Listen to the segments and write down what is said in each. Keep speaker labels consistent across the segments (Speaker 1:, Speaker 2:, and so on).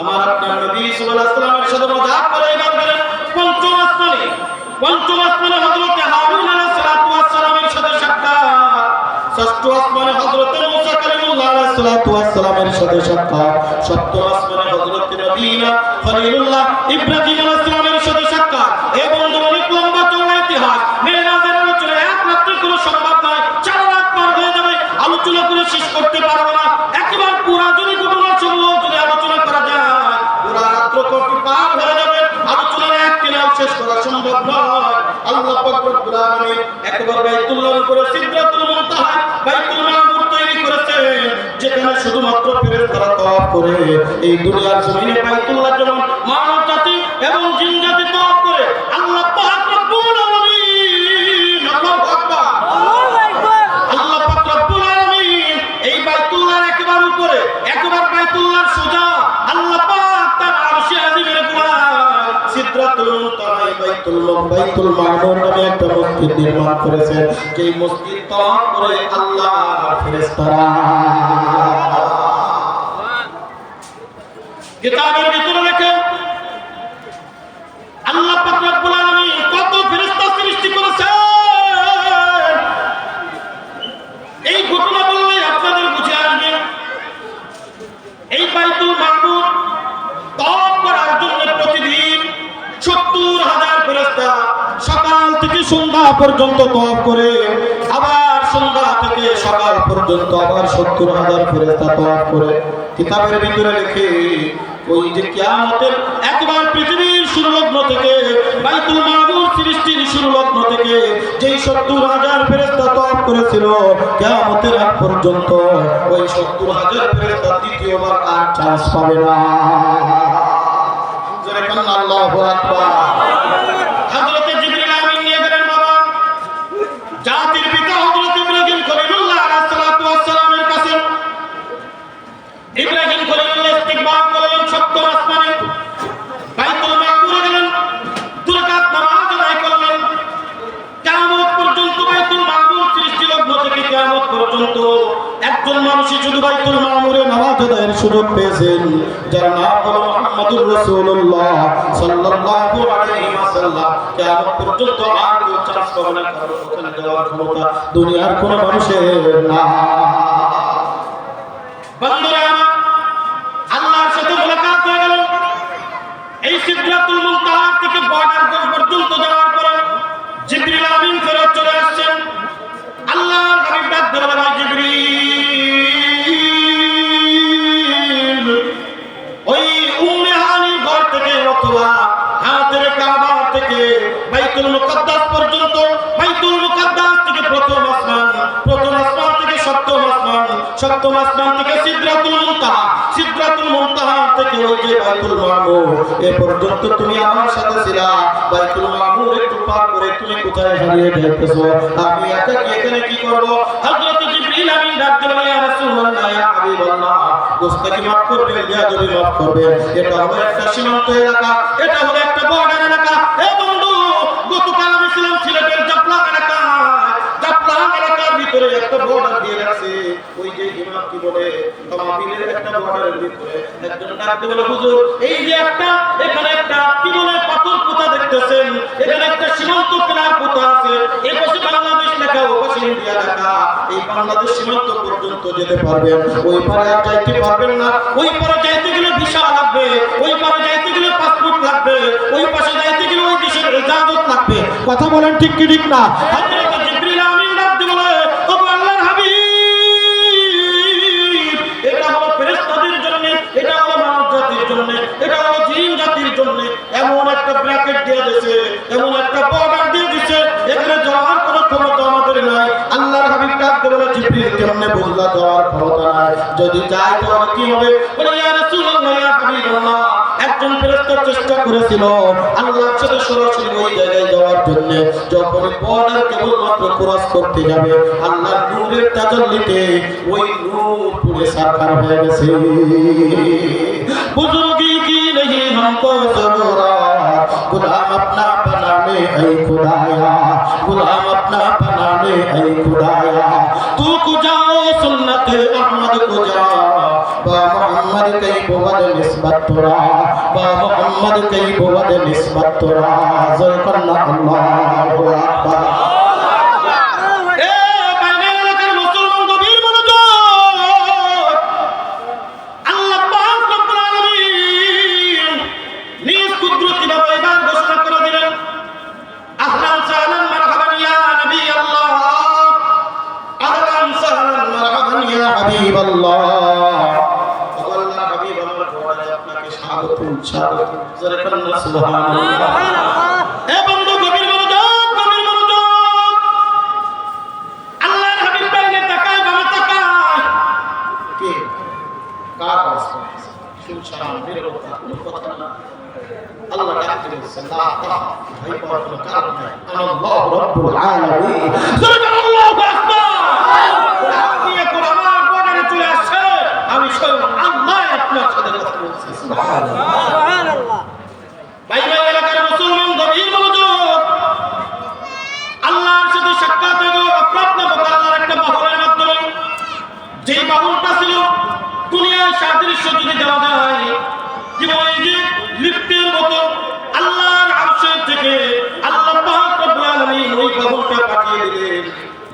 Speaker 1: আমার আপনার নবী সাল্লাল্লাহু আলাইহি ওয়াসাল্লামের সাথে মজাক করে এবার বলেন পঞ্চম আসমানে হযরত হারুন আলাইহিস সালাতু ওয়াস সালামের সাথে সাক্ষাৎ, ষষ্ঠ আসমানে হযরত মুসা কালিমুল্লাহ আলাইহিস সালাতু ওয়াস সালামের সাথে সাক্ষাৎ, সপ্তম আসমানে হযরত নবীনা খলিলুল্লাহ ইব্রাহিম আলাইহিস সালামের সাথে সাক্ষাৎ। এই বন্ধু অনেক লম্বা চওড়া ইতিহাস, মেরাজের আলোচনা এক রাত্রে কোনো সম্ভব নয়, 4 রাত পার হয়ে যাবে, আলোচনা করে শেষ করতে পারবো না। একবার পুরা যদি ঘটনা সমূহ যদি আলোচনা করা যায় পুরা রাত্র কত পার হয়ে যাবে, আলোচনার এক কিনার শেষ করা সম্ভব নয়। আল্লাহ পাক রব্বুল আলামিন একবার বাইতুল্লাহর উপরে সিদরাতুল মুনতাহা বাইতুল মামুর তৈরি করেছেন, যেখানে শুধুমাত্র ফেরেশতারা তওয়াফ করে। এই দুনিয়ার জমিনে বাইতুল্লাহ যেমন মানব জাতি এবং জিন জাতি তওয়াফ করে, আল্লাহ পাক রব্বুল আলামিন আল্লাহু আকবার আল্লাহ পাক রব্বুল আলামিন এই বাইতুল্লাহর একেবারে উপরে, একবার বাইতুল্লাহর সোজা আল্লাহ পাক তার আরশে আজিমের গোড়ায় সিদরাতুল মুনতাহা বাইতুল মামুর নামে একটা মসজিদ নির্মাণ করেছেন। যেই মসজিদ তওয়াফ করে আল্লাহর ফেরেশতারা। কিতাবের ভিতরে লেখেন আল্লাহ পাক রব্বুল আলামিন কত ফেরেশতা সৃষ্টি করেছেন। এই ঘটনা বললে আপনাদের বুঝে আসবে। এই বাইতুল মামুর তওয়াফ করার জন্য প্রতিদিন 70,000 ফেরেশতা সকাল থেকে সন্ধ্যা পর্যন্ত তওয়াফ করে, আবার সন্ধ্যা থেকে সকাল পর্যন্ত আবার 70,000 ফেরেশতা তওয়াফ করে। কিতাবের ভিতরে লেখে ওই যে কিয়ামতের একবার পৃথিবীর শুরুলগ্ন থেকে বাইতুল মামুর সৃষ্টির শুরুলগ্ন থেকে যেই 70,000 ফেরেশতা তওয়াফ করেছিল, কিয়ামতের আগ পর্যন্ত ওই 70,000 ফেরেশতা দ্বিতীয়বার আর চান্স পাবে না। জোরে বলুন আল্লাহু আকবার। হযরত জিবরিল আমিন নিয়ে গেলেন বাবা জাতির পিতা হযরত ইব্রাহিম খলিলুল্লাহ আলাইহিস সালাতু ওয়াস সালামের কাছে। ইব্রাহিম খলিলুল্লাহ ইস্তিকবাল করলেন সপ্তম আসমানে, বাইতুল মামুরে গেলেন, 2 রাকাত নামাজ আদায় করলেন। কিয়ামত পর্যন্ত বাইতুল মামুর সৃষ্টি লগ্ন থেকে কিয়ামত পর্যন্ত একজন মানুষই শুধু বাইতুল মামুরে নামাজ আদায়ের সুযোগ পেয়েছেন, যার নাম হলো মুহাম্মদুর রাসূলুল্লাহ সাল্লাল্লাহু আলাইহি ওয়াসাল্লাম। কিয়ামত পর্যন্ত আর কেউ চান্স পাবে না, কারণ ওখানে যাওয়ার ক্ষমতা দুনিয়ার কোনো মানুষের না। বন্ধুরা আল্লাহর সাথে মুলাকাত হয়ে গেল। এই সিদরাতুল মুনতাহা থেকে বর্ডার পর্যন্ত যাওয়ার পরে জিবরিল আমিন ফেরত চলে আসছেন। আল্লাহর হাবিব ডাক দিয়ে বলেন, জিবরিল ওই উম্মে হানির ঘর থেকে অথবা হাতের কাবা থেকে বাইতুল মুকাদ্দাস পর্যন্ত, বাইতুল মুকাদ্দাস থেকে প্রথম আসমান থেকে সপ্তম আসমান থেকে সিদরাতুল মুনতাহা থেকে ওই যে বাইতুল মামুর এ পর্যন্ত তুমি আমার সাথে ছিলা। বাইতুল মামুর একটু পার করে তুমি কোথায় হারিয়ে যাইতেছো? আমি এখানে কি করব? হযরত জিবরিল আমিন ডাক দিলেন, ইয়া রাসূলুল্লাহ, ইয়া হাবিবাল্লাহ, গোস্তাকি মাফ করবেন, বেয়াদবি মাফ করবেন। এটা হলো একটা সীমান্ত এলাকা, এটা হলো একটা বর্ডার এলাকা। এ বন্ধু, গতকাল আমি ছিলাম সিলেটের জাফলং এলাকার ভিতরে একটা বর্ডার দিয়ে রাখছে। ওই যে ইমাম কি বলে তামাবিলের একটা বর্ডারের ভিতরে একজন ডাকতে বলে, হুজুর এই যে একটা এখানে একটা কি বলে পাথর পোতা দেখতেছেন, এখানে একটা সীমান্ত পিলার পোতা আছে, এই পাশে বাংলাদেশ লেখা, ওই পাশে ইন্ডিয়া লেখা। এই বাংলাদেশ সীমান্ত পর্যন্ত যেতে পারবেন, ওই পারে আর যাইতে পারবেন না। ওই পারে যাইতে গেলে ভিসা লাগবে, ওই পারে যাইতে গেলে পাসপোর্ট লাগবে, ওই পাশে যাইতে গেলে ওই দেশের ইজাজত লাগবে। কথা বলেন ঠিক কি ঠিক না? হযরত জিবরিল আমিন ডাক দিয়ে বলে, ও আল্লাহর হাবিব, এটা হলো ফেরেশতাদের জন্য, এটা হলো মানব জাতির জন্য, এটা হলো জিন জাতির জন্য এমন একটা ব্র্যাকেট দিয়ে দিয়েছে, এমন একটা বর্ডার দিয়ে দিয়েছে, এখানে যাওয়ার কোনো ক্ষমতা আমাদের নাই। আল্লাহর হাবিব ডাক দিয়ে বলে, জিবরিল কেমনে বুঝলা যাওয়ার ক্ষমতা নাই? যদি যাই তাহলে কি হবে? বলে, ইয়া রাসূলুল্লাহ, ইয়া হাবিবাল্লাহ, একজন ফেরেশতা চেষ্টা করেছিল আল্লাহর সাথে সরাসরি ওই জায়গায় যাওয়ার জন্য। যখন বর্ডার কেবলমাত্র ক্রস করতে যাবে, আল্লাহর নূরের তাজাল্লিতে ওই নূর পুরে সাকার হয়ে গেছে। বুজুর্গি কি नहीं हमको जरूरत, गुलाम अपना बनाने ऐ खुदाया, गुलाम अपना बनाने ऐ खुदाया, तू को जाओ सुन्नत अहमद को जाओ, বা মুহাম্মদ কাইফ ওয়াদ নিসবত তোরা বা মুহাম্মদ কাইফ ওয়াদ নিসবত তোরা জয় কন্না আল্লাহু আকবার حبيب الله الله حبيب الله আপনাকে স্বাগত স্বাগত জোরে সুবহানাল্লাহ এ বন্ধু গভীর মনোযোগ আল্লাহর হাবিব বাইরে তাকায় বাবা তাকায় কে কার কাছে সুবহান নিরবতা কোনো কথা না আল্লাহ ডাকতে বলছেন লা তাহ ভাই পাওয়ার কোনো কারণ নাই আল্লাহু রাব্বুল আলামিন জোরে আল্লাহু আকবার আমি স্বয়ং আল্লাহ আপনার সাথে কথা বলছি সুবহানাল্লাহ ভাই ভাই এলাকার মুসলমান গভীর মনোযোগ আল্লাহর সাথে সাক্ষাৎ হলো আপনার আল্লাহর একটা বাহনের মাধ্যমে যে বাহনটা ছিল দুনিয়ার সাদৃশ্য যদি দেওয়া যায় যেমন এই যে লিফটের মতো আল্লাহর আরশের থেকে আল্লাহ পাক রব্বুল আলামিন ওই বাহনটা পাঠিয়ে দিলেন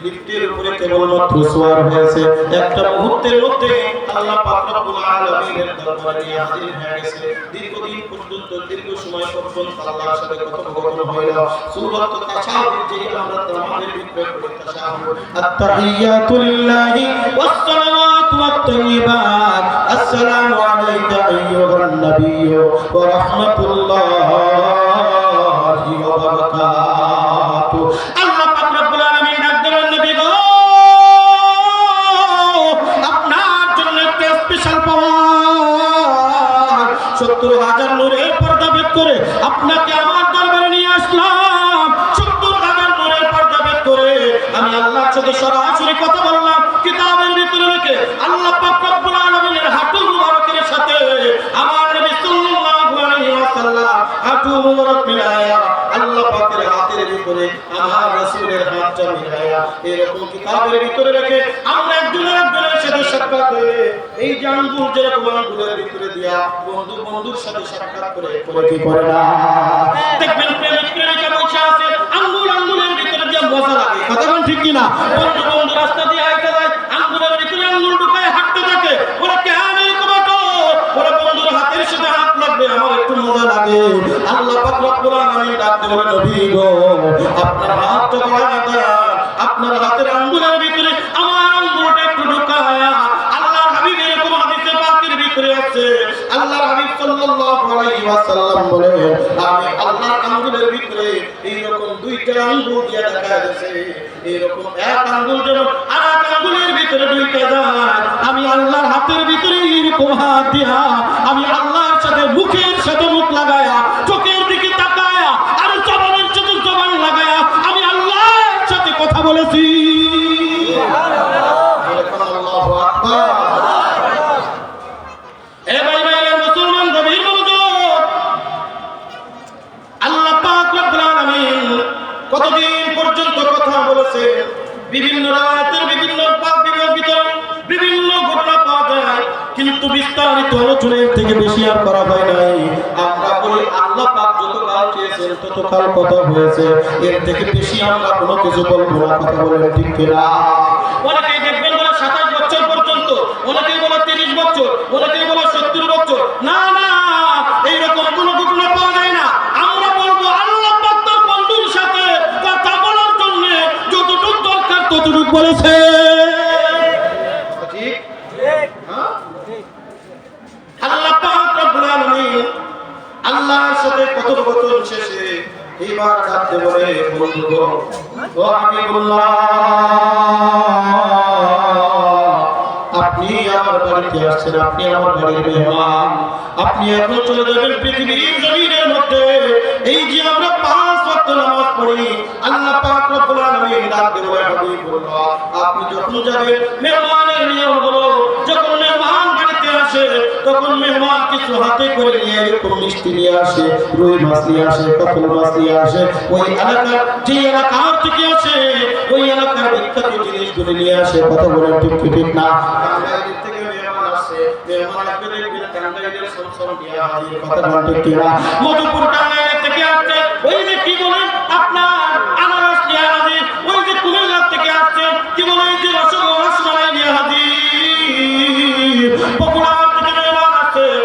Speaker 1: লিফটের উপরে কেবলমাত্র সওয়ার হয়েছে একটা মুহূর্তের মধ্যে আল্লাহ পাক রব্বুল আলামিনের দরবারে নিয়ে হাজির হয়ে গেছে দীর্ঘদিন পর্যন্ত দীর্ঘ সময় পর্যন্ত আল্লাহর সাথে কথোপকথন হইল সূরাত তাশাহুদ যে আমরা আমাদের ভিতরে পড়ি তাশাহুদ আত-তাহিয়াতু লিল্লাহি ওয়াস-সালাওয়াতু ওয়াত-তাইয়্যিবাত আসসালামু আলাইকা আইয়ুহান নাবিয়্যু ওয়া রাহমাতুল্লাহি ওয়া বারাকাতুহু আল্লাহ পাক রব্বুল আলামিন ডাকলেন নবী গো আপনার জন্য একটা স্পেশাল পাওয়ার ৭০,০০০ নূরের পর্দা ভেদ করে আপনাকে আমার দরবারে নিয়ে আসলাম ৭০,০০০ নূরের পর্দা ভেদ করে আমি আল্লাহর সাথে সরাসরি কথা বললাম কিতাবের ভিতরে রেখে আল্লাহ পাক রব্বুল আলামিনের হাঁটু মুবারকের সাথে আমার নবী সাল্লাল্লাহু আলাইহি ওয়াসাল্লাম হাঁটু মুবারক মিলায়া আল্লাহ পাকের হাতের ভিতরে আমার রাসূলের হাতটা মিলায়া এরকম কিতাবের ভিতরে রেখে আমরা একজনের সাথে সাক্ষাৎ করে এই যে আঙ্গুল যেরকম আঙ্গুলের ভিতরে দিয়া বন্ধুর সাথে সাক্ষাৎ করে কি করে না দেখবেন প্রেমিক প্রেমিকা বসে আছে আঙ্গুলের ভিতরে দিয়া মজা লাগে কথা বলেন ঠিক কি না বন্ধু রাস্তা দিয়ে হাঁটতে যায় আঙ্গুলের ভিতরে আঙ্গুল ঢুকায় হাঁটতে থাকে ওরা কেন এরকম আটো ওরা বন্ধুর হাতের সাথে হাত লাগবে আমার একটু মজা লাগে আল্লাহ পাক রব্বুল আলামিন ডাকতে বলে নবী গো আপনার হাতটা বাড়ায় দেন আপনার হাতের আঙ্গুলের ভিতরে আমার আঙ্গুলটা একটু ঢুকায়া আল্লাহর হাবিব এরকম হাদিসে পাকের ভিতরে আছে আল্লাহর হাবিব সাল্লাল্লাহু আলাইহি ওয়াসাল্লাম বলে আমি আল্লাহর আঙ্গুলের ভিতরে এইরকম দুইটা আঙ্গুল দিয়ে দেখা যাচ্ছে এরকম এক আঙ্গুল যেন আরেক আঙ্গুলের ভিতরে ঢুকে যায় আমি আল্লাহর হাতের ভিতরে এরকম হাত দিয়া আমি আল্লাহর সাথে মুখের সাথে মুখ লাগায়া চোখের দিকে তাকায়া আর জবানের সাথে জবান লাগায়া আমি আল্লাহর সাথে কথা বলেছি আল্লাহু আকবার এ ভাই মুসলমান গভীর মনোযোগ আল্লাহ পাক রব্বুল আলামিন কতদিন পর্যন্ত কথা বলেছে বিভিন্ন রাতের বিভিন্ন পাক ভিতরে বিভিন্ন ঘটনা পাওয়া যায় কিন্তু বিস্তারিত আলোচনার থেকে বেশি আর করা হয় নাই আমরা বলি আল্লাহ পাক যত কাল চেয়েছেন তত কাল কথা হয়েছে এর থেকে বেশি আমরা কোনো কিছু বলবো না কথা বলেন ঠিক কিনা অনেকেই দেখবেন বলে 27 বছর পর্যন্ত অনেকেই বলে 30 বছর অনেকেই বলে 70 বছর না না এইরকম কোনো ঘটনা পাওয়া যায় না আমরা বলবো আল্লাহ পাক তার বন্ধুর সাথে কথা বলার জন্য যতটুকু দরকার ততটুকু বলেছে ঠিক ঠিক হ্যাঁ আল্লাহ পাক রব্বুল আলামিন আল্লাহর সাথে কথোপকথন শেষে এইবার ডাকতে বলে বন্ধুগণ ও হাবিবুল্লাহ আপনি আমার বাড়িতে আসছেন আপনি আমার বাড়ির মেহমান আপনি এখন চলে যাবেন পৃথিবীর জমিনের মধ্যে এই যে আমরা 5 ওয়াক্ত নামাজ পড়ি আল্লাহ পাক রব্বুল আলামিন ডাকতে বলে হাবিবুল্লাহ আপনি যখন যাবেন মেহমানের নিয়ম হলো যখন মেহমান বাড়িতে আসে তখন মেহমান কিছু হাতে করে নিয়ে এরকম মিষ্টি নিয়ে আসে রুই মাছ নিয়ে আসে কাতল মাছ নিয়ে আসে ওই এলাকার যে এলাকার থেকে আসে ওই এলাকার বিখ্যাত জিনিসগুলো নিয়ে আসে কথা বলে ঠিক ঠিক না বাইরে থেকে মেহমান আসে মেহমান আসবে দেখবেন টাঙ্গাইলের সরসর দিয়া হাজির কথা বলতে কিনা মধুপুর টাঙ্গাইল থেকে আসছে ওই যে কি বলেন আপনার আনারস দিয়া হাজির ওই যে কুমিল্লা থেকে আসছে কি বলেন যে রসগোল্লা